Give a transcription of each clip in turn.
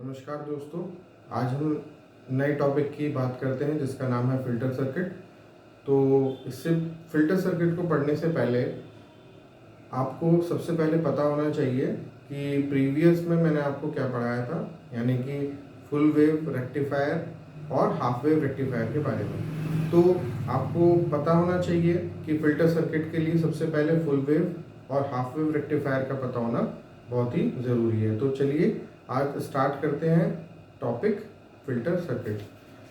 नमस्कार दोस्तों, आज हम नए टॉपिक की बात करते हैं जिसका नाम है फ़िल्टर सर्किट। तो इससे फ़िल्टर सर्किट को पढ़ने से पहले आपको सबसे पहले पता होना चाहिए कि प्रीवियस में मैंने आपको क्या पढ़ाया था, यानी कि फुल वेव रेक्टिफायर और हाफ वेव रेक्टिफायर के बारे में। तो आपको पता होना चाहिए कि फ़िल्टर सर्किट के लिए सबसे पहले फुल वेव और हाफ वेव रेक्टिफायर का पता होना बहुत ही ज़रूरी है। तो चलिए आज स्टार्ट करते हैं टॉपिक फ़िल्टर सर्किट।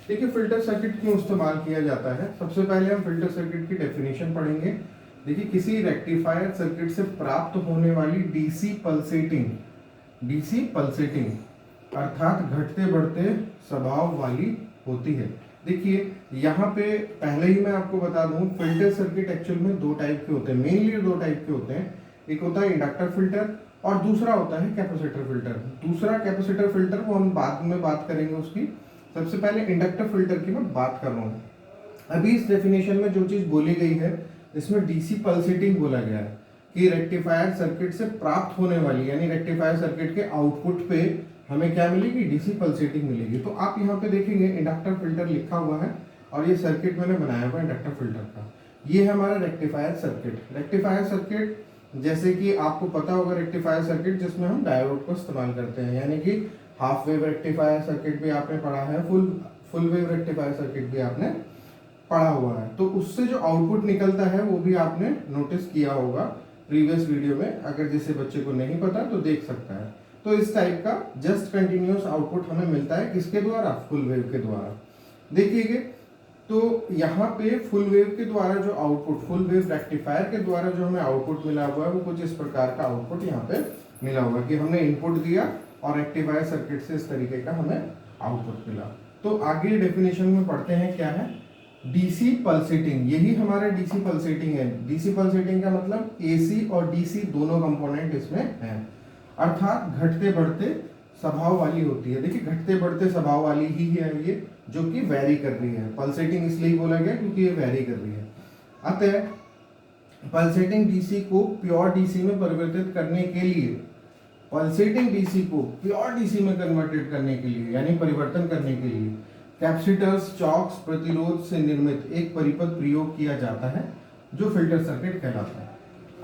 देखिए, फ़िल्टर सर्किट क्यों इस्तेमाल किया जाता है। सबसे पहले हम फ़िल्टर सर्किट की डेफिनेशन पढ़ेंगे। देखिए, किसी रेक्टिफायर सर्किट से प्राप्त होने वाली डीसी पल्सेटिंग अर्थात घटते बढ़ते स्वभाव वाली होती है। देखिए, यहाँ पे पहले ही मैं आपको बता दूं, फिल्टर सर्किट एक्चुअल में दो टाइप के होते हैं, मेनली दो टाइप के होते हैं। एक होता है इंडक्टर फिल्टर और दूसरा होता है कैपेसिटर फिल्टर। दूसरा कैपेसिटर फिल्टर वो हम बाद में बात करेंगे उसकी। सबसे पहले इंडक्टर फिल्टर की मैं बात कर रहा हूँ। अभी इस डेफिनेशन में जो चीज़ बोली गई है, इसमें डीसी पल्सेटिंग बोला गया है कि रेक्टिफायर सर्किट से प्राप्त होने वाली, यानी रेक्टिफायर सर्किट के आउटपुट पे हमें क्या मिलेगी, डीसी पल्सेटिंग मिलेगी। तो आप यहाँ पे देखेंगे इंडक्टर फिल्टर लिखा हुआ है और ये सर्किट मैंने बनाया हुआ है इंडक्टर फिल्टर का। ये है हमारा रेक्टिफायर सर्किट। रेक्टिफायर सर्किट जैसे कि आपको पता होगा, रेक्टिफायर सर्किट जिसमें हम डायोड को इस्तेमाल करते हैं, यानी कि हाफ वेव रेक्टिफायर सर्किट भी आपने पढ़ा है, फुल वेव रेक्टिफायर सर्किट भी आपने पढ़ा हुआ है। तो उससे जो आउटपुट निकलता है वो भी आपने नोटिस किया होगा प्रीवियस वीडियो में। अगर जिसे बच्चे को नहीं पता तो देख सकता है। तो इस टाइप का जस्ट कंटिन्यूअस आउटपुट हमें मिलता है किसके द्वारा, फुल वेव के द्वारा। देखिए, तो यहाँ पे फुल वेव के द्वारा जो आउटपुट, फुल वेव रेक्टिफायर के द्वारा जो हमें आउटपुट मिला हुआ है वो कुछ इस प्रकार का आउटपुट यहाँ पे मिला हुआ है कि हमने इनपुट दिया और रेक्टिफायर सर्किट से इस तरीके का हमें आउटपुट मिला। तो आगे डेफिनेशन में पढ़ते हैं क्या है, डीसी पल्सेटिंग। यही हमारा डीसी पल्सेटिंग है। डीसी पल्सेटिंग का मतलब एसी और डीसी दोनों कंपोनेंट इसमें हैं, अर्थात घटते बढ़ते स्वभाव वाली होती है। देखिए, घटते बढ़ते स्वभाव वाली ही है ये, जो कि वैरी कर रही है। पल्सेटिंग इसलिए बोला गया क्योंकि ये वैरी कर रही है। अतः पल्सेटिंग डीसी को प्योर डीसी में परिवर्तित करने के लिए, पल्सेटिंग डीसी को प्योर डीसी में कन्वर्टेड करने के लिए, यानी परिवर्तन करने के लिए कैपेसिटर्स, चॉक्स, प्रतिरोध से निर्मित एक परिपथ प्रयोग किया जाता है जो फिल्टर सर्किट कहलाता है।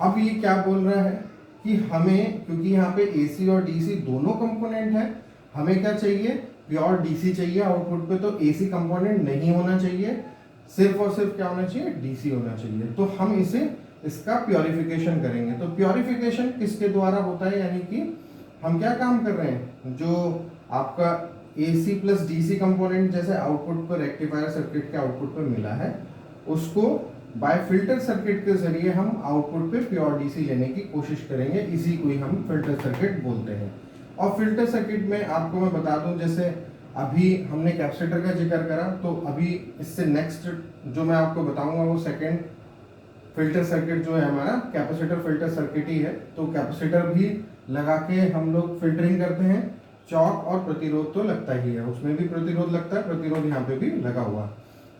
अब ये क्या बोल रहा है कि हमें, क्योंकि यहाँ पे एसी और डीसी दोनों कंपोनेंट है, हमें क्या चाहिए, प्योर डीसी चाहिए आउटपुट पे। तो एसी कंपोनेंट नहीं होना चाहिए, सिर्फ और सिर्फ क्या होना चाहिए, डीसी होना चाहिए। तो हम इसका प्योरिफिकेशन करेंगे। तो प्योरिफिकेशन किसके द्वारा होता है, यानी कि हम क्या काम कर रहे हैं, जो आपका एसी प्लस डीसी कंपोनेंट जैसे आउटपुट पर रेक्टिफायर सर्किट के आउटपुट पर मिला है, उसको बाय फिल्टर सर्किट के जरिए हम आउटपुट पे प्योर डीसी लेने की कोशिश करेंगे। इसी को ही हम फिल्टर सर्किट बोलते हैं। और फिल्टर सर्किट में आपको मैं बता दूं, जैसे अभी हमने कैपेसिटर का जिक्र करा, तो अभी इससे नेक्स्ट जो मैं आपको बताऊंगा वो सेकंड फिल्टर सर्किट जो है हमारा कैपेसिटर फिल्टर सर्किट ही है। तो कैपेसिटर भी लगा के हम लोग फिल्टरिंग करते हैं। चॉक और प्रतिरोध तो लगता ही है, उसमें भी प्रतिरोध लगता है, प्रतिरोध यहाँ पे भी लगा हुआ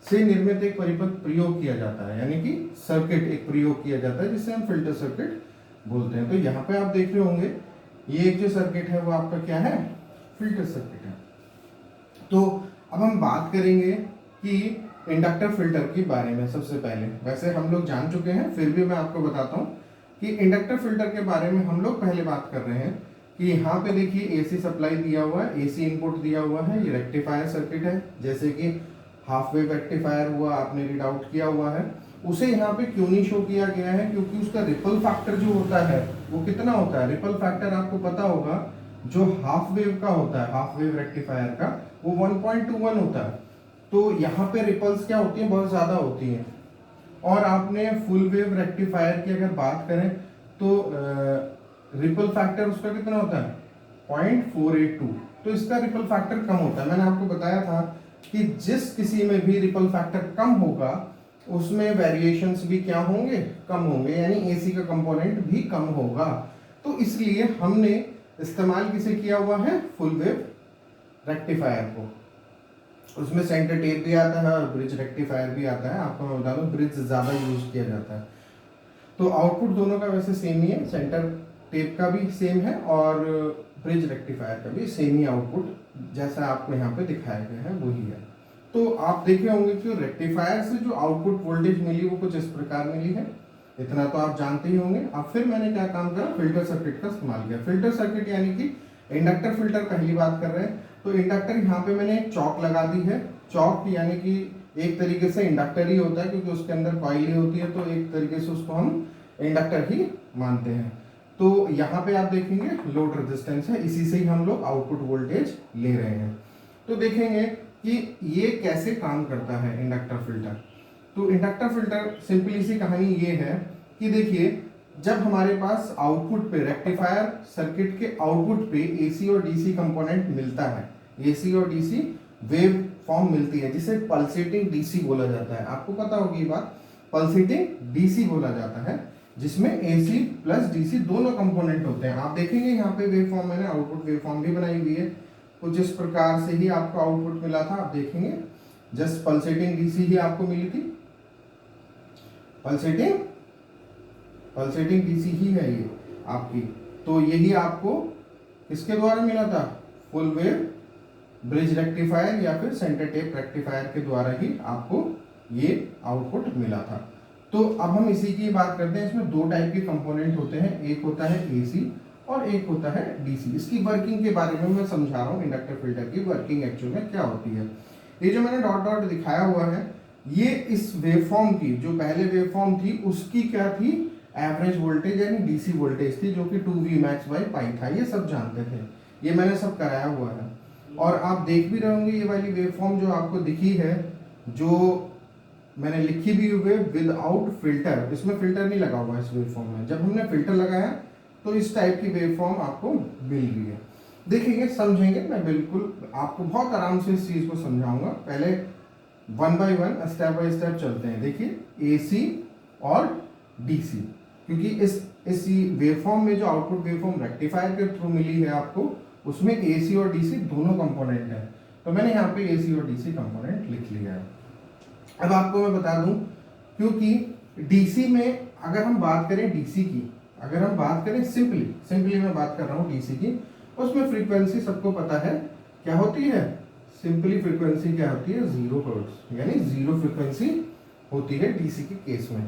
से निर्मित एक परिपथ प्रयोग किया जाता है, यानी कि सर्किट एक प्रयोग किया जाता है जिसे हम फिल्टर सर्किट बोलते हैं। तो यहाँ पे आप देख रहे होंगे ये एक जो सर्किट है वो आपका क्या है, फिल्टर सर्किट है। तो अब हम बात करेंगे कि इंडक्टर फिल्टर के बारे में। सबसे पहले, वैसे हम लोग जान चुके हैं, फिर भी मैं आपको बताता हूँ कि इंडक्टर फिल्टर के बारे में हम लोग पहले बात कर रहे हैं कि यहाँ पे देखिए एसी सप्लाई दिया हुआ है, एसी इनपुट दिया हुआ है, ये रेक्टिफायर सर्किट है। जैसे कि हाफ वेव रेक्टिफायर हुआ, आपने रीड आउट किया हुआ है, उसे यहाँ पे क्यों नहीं शो किया गया है, क्योंकि उसका रिपल फैक्टर जो होता है वो कितना होता है। रिपल फैक्टर आपको पता होगा, जो हाफ वेव का होता है, हाफ वेव रेक्टिफायर का, वो 1.21 होता है। तो यहाँ पे रिपल्स क्या होती है, बहुत ज्यादा होती है। और आपने फुल वेव रेक्टिफायर की अगर बात करें तो रिपल फैक्टर उसका कितना होता है, 0.482। तो इसका रिपल फैक्टर कम होता है। मैंने आपको बताया था कि जिस किसी में भी रिपल फैक्टर कम होगा उसमें वेरिएशंस भी क्या होंगे, कम होंगे, यानी एसी का कंपोनेंट भी कम होगा। तो इसलिए हमने इस्तेमाल किसे किया हुआ है, फुल वेव रेक्टिफायर को। उसमें सेंटर टेप भी आता है और ब्रिज रेक्टिफायर भी आता है। आपको मैं बता दूं, ब्रिज ज़्यादा यूज किया जाता है। तो आउटपुट दोनों का वैसे सेम ही है, सेंटर टेप का भी सेम है और ब्रिज रेक्टिफायर का भी सेम ही आउटपुट जैसा आपको यहाँ पे दिखाया गया है वही है। तो आप देखे होंगे कि रेक्टिफायर से जो आउटपुट वोल्टेज मिली वो कुछ इस प्रकार मिली है, इतना तो आप जानते ही होंगे। अब फिर मैंने क्या काम करा, फिल्टर सर्किट का इस्तेमाल किया। फिल्टर सर्किट यानी कि इंडक्टर फिल्टर पहली बात कर रहे हैं, तो इंडक्टर यहाँ पे मैंने एक चौक लगा दी है। चौक यानी कि एक तरीके से इंडक्टर ही होता है क्योंकि उसके अंदर कॉइल ही होती है, तो एक तरीके से उसको हम इंडक्टर ही मानते हैं। तो यहाँ पे आप देखेंगे लोड रेजिस्टेंस है, इसी से ही हम लोग आउटपुट वोल्टेज ले रहे हैं। तो देखेंगे कि ये कैसे काम करता है इंडक्टर फिल्टर। तो इंडक्टर फिल्टर सिंपली सी कहानी ये है कि देखिए, जब हमारे पास आउटपुट पे रेक्टिफायर सर्किट के आउटपुट पे एसी और डीसी कंपोनेंट मिलता है, एसी और डीसी वेव फॉर्म मिलती है जिसे पल्सेटिंग डीसी बोला जाता है। आपको पता होगी ये बात, पल्सेटिंग डीसी बोला जाता है जिसमें एसी प्लस डीसी दोनों कंपोनेंट होते हैं। आप देखेंगे यहाँ पे वेव फॉर्म, मैंने आउटपुट वेव फॉर्म भी बनाई हुई है, कुछ इस प्रकार से ही आपको आउटपुट मिला था। आप देखेंगे जस्ट पल्सेटिंग डीसी ही आपको मिली थी, पल्सेटिंग डीसी ही है ये आपकी। तो यही आपको किसके द्वारा मिला था, फुल वेव ब्रिज रेक्टिफायर या फिर सेंटर टेप रेक्टिफायर के द्वारा ही आपको ये आउटपुट मिला था। तो अब हम इसी की बात करते हैं। इसमें दो टाइप के कंपोनेंट होते हैं, एक होता है एसी और एक होता है डीसी। इसकी वर्किंग के बारे में मैं समझा रहा हूँ, इंडक्टर फिल्टर की वर्किंग एक्चुअल में क्या होती है। ये जो मैंने डॉट डॉट दिखाया हुआ है, ये इस वेवफॉर्म की जो पहले वेवफॉर्म थी उसकी क्या थी, एवरेज वोल्टेज यानी डीसी वोल्टेज थी, जो कि 2V मैक्स बाई पाई था। ये सब जानते थे, ये मैंने सब कराया हुआ है। और आप देख भी रहे होंगे ये वाली वेवफॉर्म जो आपको दिखी है, जो मैंने लिखी भी हुई है विदाउट फिल्टर, इसमें फिल्टर नहीं लगा हुआ इस वेवफॉर्म में। जब हमने फिल्टर लगाया तो इस टाइप की वेवफॉर्म आपको मिल रही है। देखेंगे, समझेंगे, मैं बिल्कुल आपको बहुत आराम से इस चीज को समझाऊंगा। पहले one by one, step by step चलते हैं। देखिए एसी और डीसी, क्योंकि इस वेवफॉर्म में जो आउटपुट वेवफॉर्म रेक्टिफायर के थ्रू मिली है आपको, उसमें एसी और डीसी दोनों कंपोनेंट है। तो मैंने यहाँ पे एसी और डीसी कंपोनेंट लिख लिया है। अब आपको मैं बता दूं, क्योंकि डीसी में अगर हम बात करें डीसी की, अगर हम बात करें सिंपली मैं बात कर रहा हूँ डीसी की, उसमें फ्रीक्वेंसी सबको पता है क्या होती है। सिंपली फ्रीक्वेंसी क्या होती है, 0 हर्ट्ज, यानी 0 फ्रीक्वेंसी होती है डीसी के केस में।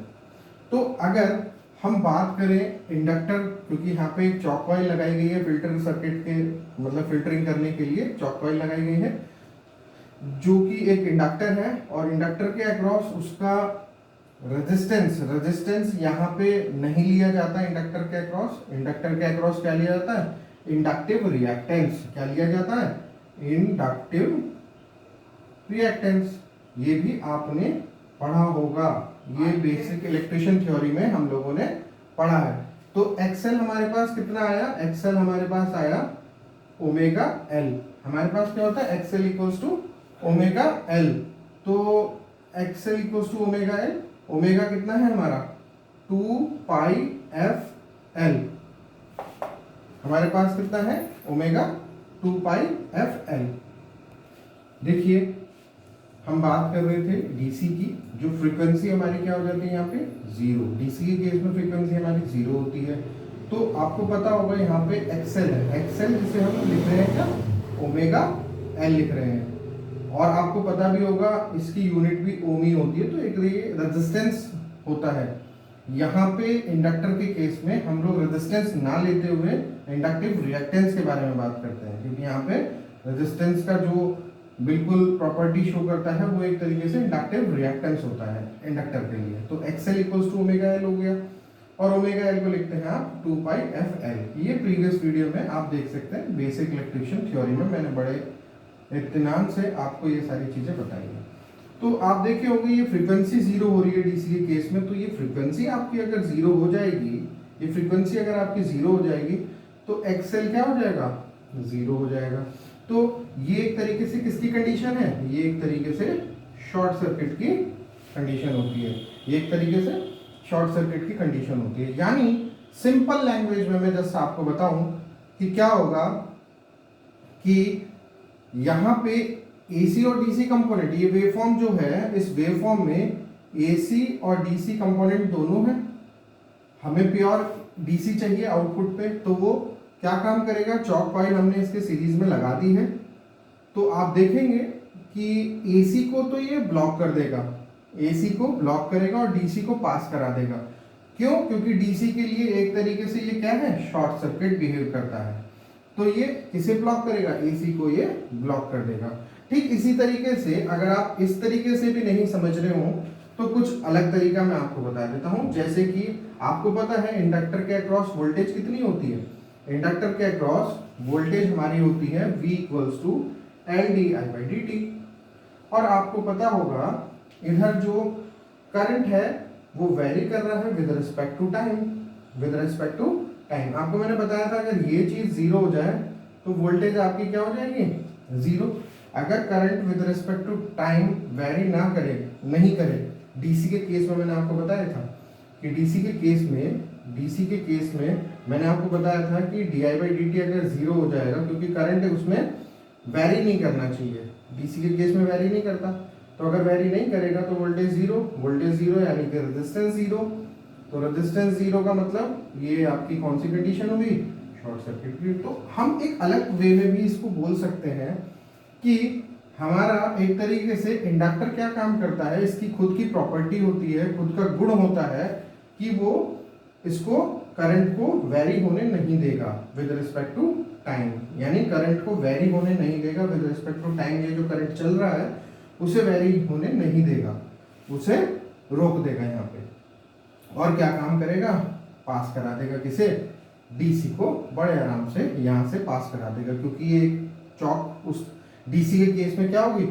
तो अगर हम बात करें इंडक्टर, क्योंकि यहाँ पे एक चॉक कॉइल लगाई गई है फिल्टर सर्किट के, मतलब फिल्टरिंग करने के लिए चॉक कॉइल लगाई गई है, जो कि एक इंडक्टर है, और इंडक्टर के अक्रॉस उसका रेजिस्टेंस यहाँ पे नहीं लिया जाता इंडक्टर के अक्रॉस। इंडक्टर के अक्रॉस क्या लिया जाता है, इंडक्टिव रिएक्टेंस। क्या लिया जाता है, इंडक्टिव रिएक्टेंस। ये भी आपने पढ़ा होगा, ये बेसिक इलेक्ट्रिशियन थ्योरी में हम लोगों ने पढ़ा है। तो एक्सएल हमारे पास कितना आया, एक्सएल हमारे पास आया ओमेगा एल। हमारे पास क्या होता है, XL equals to omega L. तो XL equals to omega L, omega कितना है हमारा 2 पाई एफ एल। हमारे पास कितना है ओमेगा 2 पाई एफ एल। देखिए, हम बात कर रहे थे डीसी की, जो फ्रीक्वेंसी हमारी क्या हो जाती है यहाँ पे 0। डीसी के केस में फ्रीक्वेंसी हमारी 0 होती है। तो आपको पता होगा यहाँ पे एक्सएल है, एक्सएल जिसे हम लिख रहे हैं क्या, ओमेगा एल लिख रहे हैं। और आपको पता भी होगा इसकी यूनिट भी ओम ही होती है। तो एक रेजिस्टेंस होता है। यहाँ पे इंडक्टर के केस में हम लोग रेजिस्टेंस ना लेते हुए इंडक्टिव रिएक्टेंस के बारे में बात करते हैं, क्योंकि यहाँ पे रेजिस्टेंस का जो बिल्कुल प्रॉपर्टी शो करता है वो एक तरीके से इंडक्टिव रिएक्टेंस होता है इंडक्टर के लिए। तो XL equals to omega L हो गया, और ओमेगा एल को लिखते हैं आप 2 पाई एफ एल। ये प्रीवियस वीडियो में आप देख सकते हैं, बेसिक इलेक्ट्रिशियन थ्योरी में मैंने बड़े इत्मीनान से आपको ये सारी चीजें बताई हैं। तो आप देखे होंगे ये फ्रीक्वेंसी 0 हो रही है डीसी के केस में। तो ये फ्रीक्वेंसी आपकी अगर 0 हो जाएगी, ये फ्रीक्वेंसी अगर आपकी 0 हो जाएगी तो एक्सएल क्या हो जाएगा, 0 हो जाएगा। तो ये एक तरीके से किसकी कंडीशन है, ये एक तरीके से शॉर्ट सर्किट की कंडीशन होती है। ये एक तरीके से शॉर्ट सर्किट की कंडीशन होती है। यानी सिंपल लैंग्वेज में मैं जस्ट आपको बताऊं कि क्या होगा कि यहाँ पे एसी और डीसी कंपोनेंट, ये वेवफॉर्म जो है, इस वेवफॉर्म में एसी और डीसी कंपोनेंट दोनों हैं। हमें प्योर डीसी चाहिए आउटपुट पे, तो वो क्या काम करेगा, चॉक कॉइल हमने इसके सीरीज में लगा दी है, तो आप देखेंगे कि एसी को तो ये ब्लॉक कर देगा, एसी को ब्लॉक करेगा और डीसी को पास करा देगा। क्यों? क्योंकि डीसी के लिए एक तरीके से ये क्या है, शॉर्ट सर्किट बिहेव करता है। तो ये किसे ब्लॉक करेगा, एसी को ये ब्लॉक कर देगा। ठीक इसी तरीके से अगर आप इस तरीके से भी नहीं समझ रहे हो तो कुछ अलग तरीका मैं आपको बता देता हूं। जैसे कि आपको पता है इंडक्टर के अक्रॉस वोल्टेज कितनी होती है, इंडक्टर के अक्रॉस वोल्टेज हमारी होती है V equals to L D I by D T. और आपको पता होगा इधर जो करंट है वो वेरी कर रहा है with respect to time, with respect to time. आपको मैंने बताया था अगर ये चीज जीरो हो जाए तो वोल्टेज आपकी क्या हो जाएगी, जीरो। अगर current with respect to time vary ना करे, नहीं करे, डीसी के केस में मैंने आपको बताया था कि डीसी के केस में मैंने आपको बताया था कि D I by D T अगर जीरो हो जाएगा, क्योंकि करंट है उसमें वेरी नहीं करना चाहिए, डीसी के केस में वेरी नहीं करता, तो अगर वेरी नहीं करेगा तो वोल्टेज जीरो यानी कि रेजिस्टेंस जीरो। तो रेजिस्टेंस जीरो का मतलब ये आपकी कौन सी कंडीशन होगी, शॉर्ट सर्किट की। तो हम एक अलग वे में भी इसको बोल सकते हैं कि हमारा एक तरीके से इंडक्टर क्या काम करता है, इसकी खुद की प्रॉपर्टी होती है, खुद का गुण होता है कि वो इसको करंट को वेरी होने नहीं देगा विद रिस्पेक्ट टू टाइम, यानी करंट को वेरी होने नहीं देगा विद रिस्पेक्ट टू टाइम। ये जो करंट चल रहा है उसे वेरी होने नहीं देगा, उसे रोक देगा यहाँ पे। और क्या काम करेगा, पास करा देगा किसे, डीसी को बड़े आराम से यहाँ से पास करा देगा, क्योंकि ये चॉक उस डीसी के केस में क्या होगी,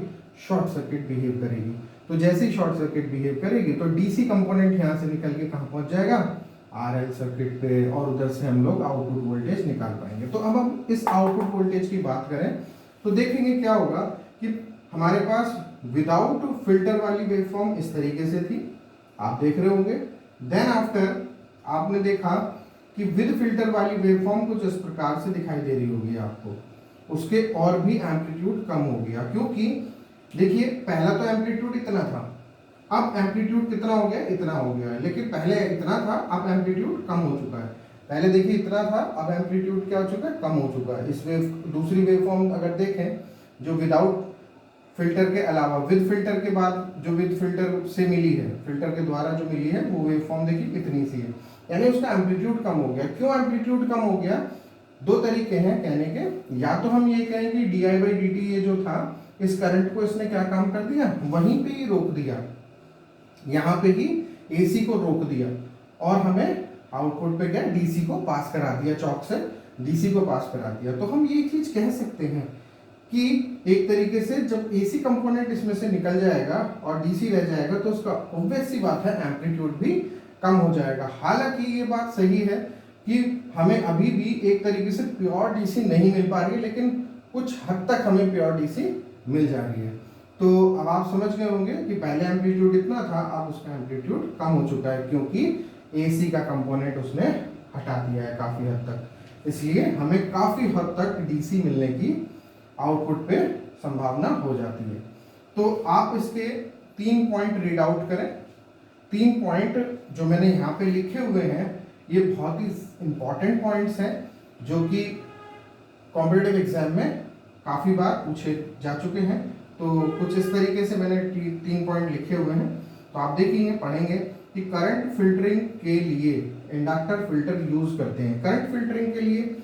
शॉर्ट सर्किट बिहेव करेगी। तो जैसे ही शॉर्ट सर्किट बिहेव करेगी तो डीसी कंपोनेंट यहाँ से निकल के कहाँ पहुंच जाएगा, आरएल सर्किट पे, और उधर से हम लोग आउटपुट वोल्टेज निकाल पाएंगे। तो अब हम इस आउटपुट वोल्टेज की बात करें तो देखेंगे क्या होगा कि हमारे पास विदाउट फिल्टर वाली वेवफॉर्म इस तरीके से थी, आप देख रहे होंगे। देन आफ्टर आपने देखा कि विद फिल्टर वाली वेवफॉर्म कुछ इस प्रकार से दिखाई दे रही होगी आपको, उसके और भी एम्पलीट्यूड कम हो गया, क्योंकि देखिए पहला तो एम्पलीट्यूड इतना था, अब एम्पलीट्यूड कितना हो गया, इतना हो गया है। लेकिन पहले इतना था, अब एम्पलीट्यूड कम हो चुका है। पहले देखिए इतना था, अब एम्पलीट्यूड क्या हो चुका है, कम हो चुका है। इस दूसरी वेवफॉर्म अगर देखें जो विदाउट फिल्टर के अलावा, विद फिल्टर के बाद जो विद फिल्टर से मिली है, फिल्टर के द्वारा जो मिली है वो वेवफॉर्म देखिए इतनी सी है, यानी उसका एम्पलीट्यूड कम हो गया। क्यों एम्पलीट्यूड कम हो गया, दो तरीके हैं कहने के। या तो हम ये कहेंगे D I by D T ये जो था, इस करंट को इसने क्या काम कर दिया, वहीं पे ही रोक दिया, यहाँ पे ही एसी को रोक दिया, और हमें आउटपुट पे क्या डीसी को पास करा दिया, चौक से डीसी को पास करा दिया। तो हम ये चीज कह सकते हैं कि एक तरीके से जब एसी कंपोनेंट इसमें से निकल जाएगा और डीसी रह जाएगा तो उसका ऑब्वियस सी बात है एम्पलीट्यूड भी कम हो जाएगा। हालांकि ये बात सही है कि हमें अभी भी एक तरीके से प्योर डीसी नहीं मिल पा रही है, लेकिन कुछ हद तक हमें प्योर डीसी मिल जा रही है। तो अब आप समझ गए होंगे कि पहले एम्पलीट्यूड इतना था, अब उसका एम्पलीट्यूड कम हो चुका है, क्योंकि एसी का कंपोनेंट उसने हटा दिया है काफी हद तक। इसलिए हमें काफी हद तक डीसी मिलने की आउटपुट पे संभावना हो जाती है। तो आप इसके 3 पॉइंट रीड आउट करें। 3 पॉइंट जो मैंने यहाँ पे लिखे हुए हैं ये बहुत ही इंपॉर्टेंट पॉइंट्स हैं, जो कि कॉम्पिटिटिव एग्जाम में काफ़ी बार पूछे जा चुके हैं। तो कुछ इस तरीके से मैंने 3 पॉइंट लिखे हुए हैं, तो आप देखेंगे, पढ़ेंगे कि करंट फिल्टरिंग के लिए इंडक्टर फिल्टर यूज करते हैं। करंट फिल्टरिंग के लिए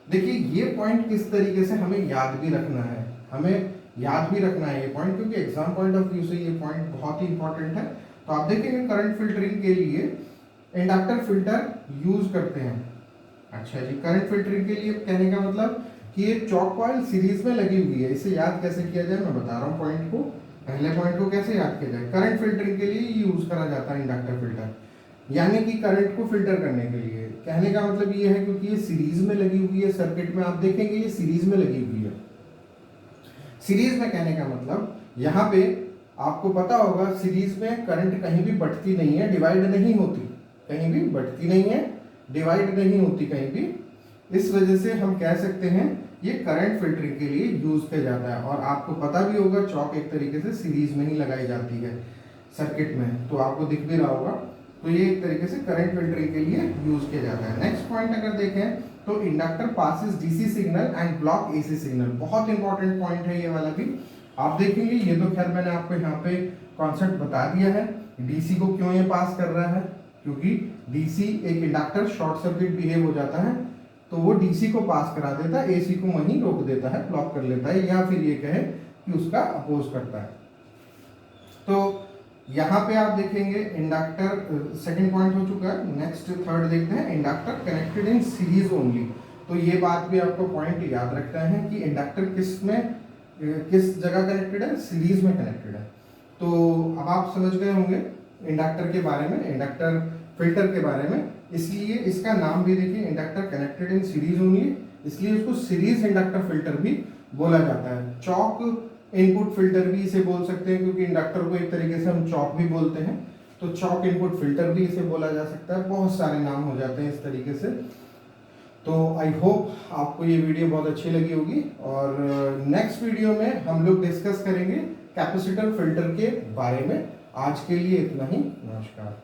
देखिए ये पॉइंट किस तरीके से हमें याद भी रखना है, हमें याद भी रखना है ये पॉइंट, क्योंकि एग्जाम पॉइंट ऑफ व्यू से ये पॉइंट बहुत ही इंपॉर्टेंट है। तो आप देखेंगे करंट फिल्टरिंग के लिए इंडक्टर फिल्टर यूज करते हैं। अच्छा जी, करंट फिल्टरिंग के लिए कहने का मतलब कि ये चॉक कॉइल सीरीज में लगी हुई है। इसे याद कैसे किया जाए मैं बता रहा हूँ पॉइंट को। पहले पॉइंट को कैसे याद किया जाए, करंट फिल्टरिंग के लिए यूज करा जाता है इंडक्टर फिल्टर, यानी कि करंट को फिल्टर करने के लिए। कहने का मतलब ये है क्योंकि ये सीरीज में लगी हुई है सर्किट में, आप देखेंगे ये सीरीज में लगी हुई है। सीरीज में कहने का मतलब यहाँ पे आपको पता होगा सीरीज में करंट कहीं भी बढ़ती नहीं है, डिवाइड नहीं होती, कहीं भी बढ़ती नहीं है, डिवाइड नहीं होती कहीं भी। इस वजह से हम कह सकते हैं ये करंट फिल्टरिंग के लिए यूज किया जाता है। और आपको पता भी होगा चौक एक तरीके से सीरीज में ही लगाई जाती है सर्किट में, तो आपको दिख भी रहा होगा। तो ये एक तरीके से करंट फिल्टरिंग के लिए यूज किया जाता है। नेक्स्ट पॉइंट अगर देखें तो inductor passes DC signal and block AC signal. बहुत इंपॉर्टेंट पॉइंट है ये वाला भी। आप देखेंगे ये तो खैर मैंने आपको यहाँ पे कॉन्सेप्ट बता दिया है। डीसी को क्यों ये पास कर रहा है, क्योंकि डीसी एक इंडक्टर शॉर्ट सर्किट बिहेव हो जाता है तो वो डीसी को पास करा देता है, एसी को वहीं रोक देता है, ब्लॉक कर लेता है, या फिर ये कहे कि उसका अपोज करता है। तो यहाँ पे आप देखेंगे इंडक्टर सेकंड पॉइंट हो चुका है। नेक्स्ट थर्ड देखते हैं, inductor connected in series only. तो ये बात भी आपको पॉइंट याद रखना है कि इंडक्टर किस जगह कनेक्टेड है, सीरीज में कनेक्टेड है। तो अब आप समझ गए होंगे इंडक्टर के बारे में, इंडक्टर फिल्टर के बारे में। इसलिए इसका नाम भी देखिए, inductor connected in series only, इसलिए उसको सीरीज इंडक्टर फिल्टर भी बोला जाता है। चॉक इनपुट फिल्टर भी इसे बोल सकते हैं, क्योंकि इंडक्टर को एक तरीके से हम चॉक भी बोलते हैं, तो चॉक इनपुट फिल्टर भी इसे बोला जा सकता है। बहुत सारे नाम हो जाते हैं इस तरीके से। तो आई होप आपको ये वीडियो बहुत अच्छी लगी होगी, और नेक्स्ट वीडियो में हम लोग डिस्कस करेंगे कैपेसिटर फिल्टर के बारे में। आज के लिए इतना ही, नमस्कार।